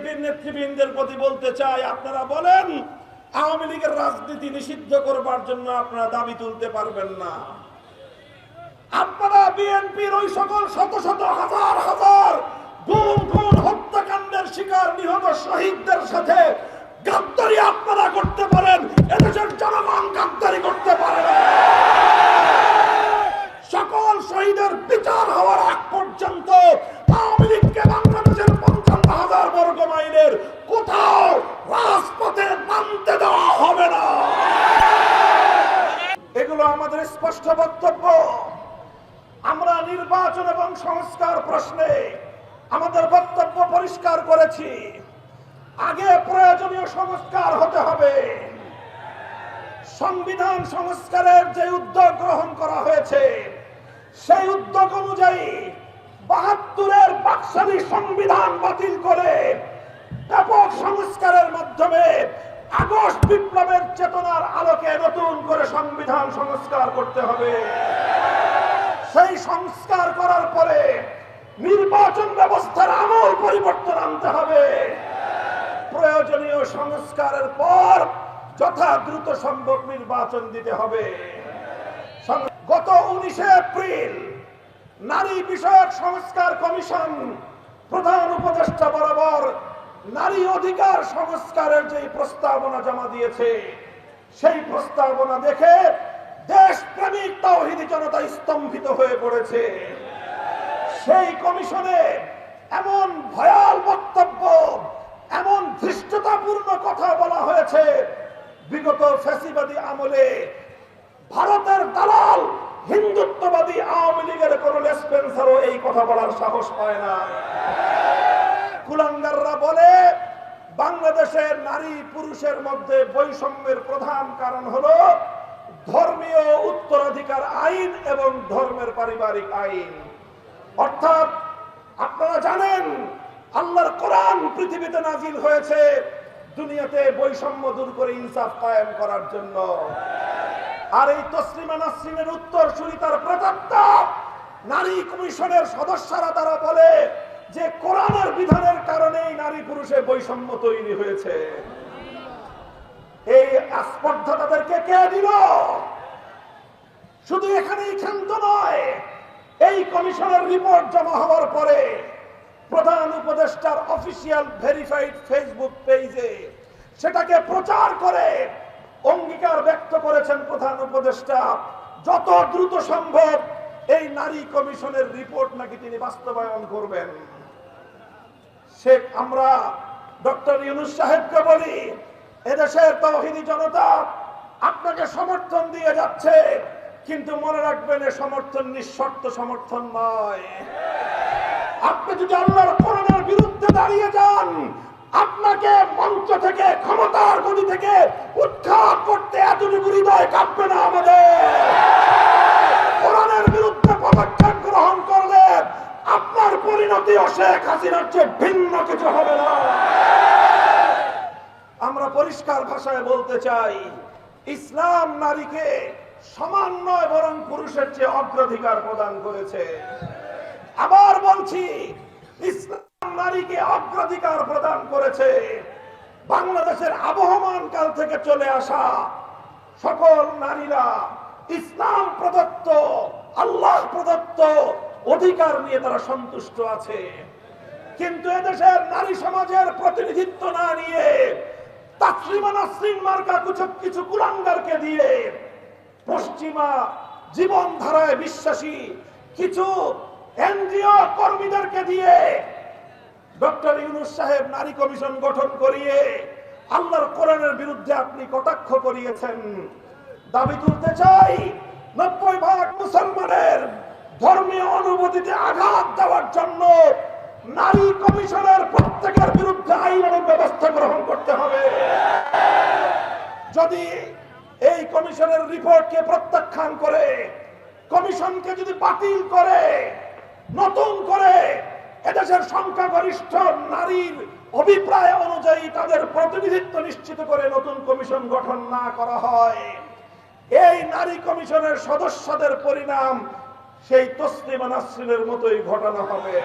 বিএনপির নেতৃবৃন্দের প্রতি বলতে চাই, আপনারা বলেন আওয়ামী লীগের রাজনীতি নিষিদ্ধ করবার জন্য আপনারা দাবি তুলতে পারবেন না। আপনারা বিএনপির ওই সকল শত শত হাজার হাজার গুম খুন হত্যাকাণ্ডের শিকার নিহত শহীদদের সাথে গাদ্দারি আপনারা করতে পারেন, এদেশের জনগণ গাদ্দারি করতে পারে না। সকল শহীদের বিচার হওয়ার আগ পর্যন্ত আওয়ামী লীগকে বাংলাদেশের ৫৫,০০০ বর্গ মাইলের কোথাও রাজপথে নামতে দেওয়া হবে না। এগুলো আমাদের স্পষ্ট বক্তব্য। আমরা নির্বাচন এবং সংস্কার প্রশ্নে আমাদের বক্তব্য পরিষ্কার করেছি। আগে প্রয়োজনীয় সংস্কার হতে হবে। সংবিধান সংস্কারের যে উদ্যোগ গ্রহণ করা হয়েছে সেই উদ্যোগ অনুযায়ী ৭২-এর বাকশালী সংবিধান বাতিল করে ব্যাপক সংস্কারের মাধ্যমে আগস্ট বিপ্লবের চেতনার আলোকে নতুন করে সংবিধান সংস্কার করতে হবে। সেই সংস্কার করার পরে নির্বাচন ব্যবস্থার আমূল পরিবর্তন আনতে হবে। প্রয়োজনীয় সংস্কারের পর যথা দ্রুত সম্ভব নির্বাচন দিতে হবে। গত 19 এপ্রিল নারী বিষয়ক সংস্কার কমিশন প্রধান উপদেষ্টা বরাবর নারী অধিকার সংস্কারের যে প্রস্তাবনা জমা দিয়েছে, সেই প্রস্তাবনা দেখে দেশপ্রেমিক তাওহীদি জনতা স্তম্ভিত হয়ে পড়েছে। সেই কমিশনে এমন ভয়াল বক্তব্য, এমন ধৃষ্টতাপূর্ণ কথা বলা হয়েছে, বিগত ফ্যাসিবাদী আমলে ভারতের দালাল হিন্দুত্ববাদী আওয়ামী লীগের কোন লেসপেন্সারও এই কথা বলার সাহস পায় না। কুলাঙ্গাররা বলে বাংলাদেশের নারী পুরুষের মধ্যে বৈষম্যের প্রধান কারণ হলো ধর্মীয় উত্তরাধিকার আইন এবং ধর্মের পারিবারিক আইন। অর্থাৎ আপনারা জানেন আল্লাহর কোরআন পৃথিবীতে নাজিল হয়েছে দুনিয়াতে বৈষম্য দূর করে ইনসাফ কায়েম করার জন্য। আর এই তসলিমা নাসরিনের উত্তরসূরি তার প্রেতাত্মা নারী কমিশনের সদস্যরা তারা বলে যে কোরআনের বিধানের কারণেই নারী পুরুষে বৈষম্য তৈরি হয়েছে। এই আস্পর্ধা তাদেরকে কে দিল? শুধু এখানেই ক্ষান্ত নয়, এই কমিশনের রিপোর্ট জমা হওয়ার পরে প্রধান উপদেষ্টার অফিসিয়াল ভেরিফাইড ফেসবুক পেজে সেটাকে প্রচার করে অঙ্গীকার ব্যক্ত করেছেন প্রধান উপদেষ্টা যত দ্রুত সম্ভব এই নারী কমিশনের রিপোর্ট নাকি তিনি বাস্তবায়ন করবেন। আমরা ডক্টর ইউনূস সাহেবকে বলি, এদেশের তাওহীদি জনতা আপনাকে সমর্থন দিয়ে যাচ্ছে, কিন্তু মনে রাখবেন এ সমর্থন নিঃশর্ত সমর্থন নয়। আপনি যদি আল্লাহর কোরআনের বিরুদ্ধে দাঁড়িয়ে যান, আপনাকে মঞ্চ থেকে ক্ষমতার গদি থেকে উৎখাত করতে এতটুকু হৃদয় কাঁপবে না আমাদের। কোরআনের বিরুদ্ধে পদক্ষেপ গ্রহণ করলে আপনার পরিণতি শেখ হাসিনার চেয়ে ভিন্ন কিছু হবে না। আমরা পরিষ্কার ভাষায় বলতে চাই, ইসলাম নারীকে সমান নয় বরং পুরুষের চেয়ে অগ্রাধিকার প্রদান করেছে। আবার বলছি, ইসলাম নারীকে অগ্রাধিকার প্রদান করেছে। বাংলাদেশের আবহমান কাল থেকে চলে আসা সকল নারীরা ইসলাম প্রদত্ত, আল্লাহ প্রদত্ত অধিকার নিয়ে তারা সন্তুষ্ট আছে। কিন্তু এদেশের নারী সমাজের প্রতিনিধিত্ব না নিয়ে তাসলিমা নাসরিন মার্কা কিছু কুলাঙ্গারকে দিয়ে, পশ্চিমা জীবনধারায় বিশ্বাসী কিছু এনজিও কর্মীদেরকে দিয়ে ডক্টর ইউনূস সাহেব নারী কমিশন গঠন করিয়ে আল্লাহর কোরআনের বিরুদ্ধে আপনি কটাক্ষ করিয়েছেন। দাবি তুলতে চাই, 90% মুসলমানের ধর্মীয় অনুভূতিতে আঘাত দেওয়ার জন্য নারী কমিশনের প্রত্যেকের বিরুদ্ধে আইনানুগ ব্যবস্থা গ্রহণ করতে হবে। যদি এই কমিশনের রিপোর্টকে প্রত্যাখ্যান করে, কমিশনকে যদি বাতিল করে, নতুন করে এদেশের সংখ্যাগরিষ্ঠ নারীর অভিপ্রায় অনুযায়ী তাদের প্রতিনিধিত্ব নিশ্চিত করে নতুন কমিশন গঠন না করা হয়, এই নারী কমিশনের সদস্যদের পরিণাম সেই তসলিমা নাসরিনের মতোই ঘটানো হবে।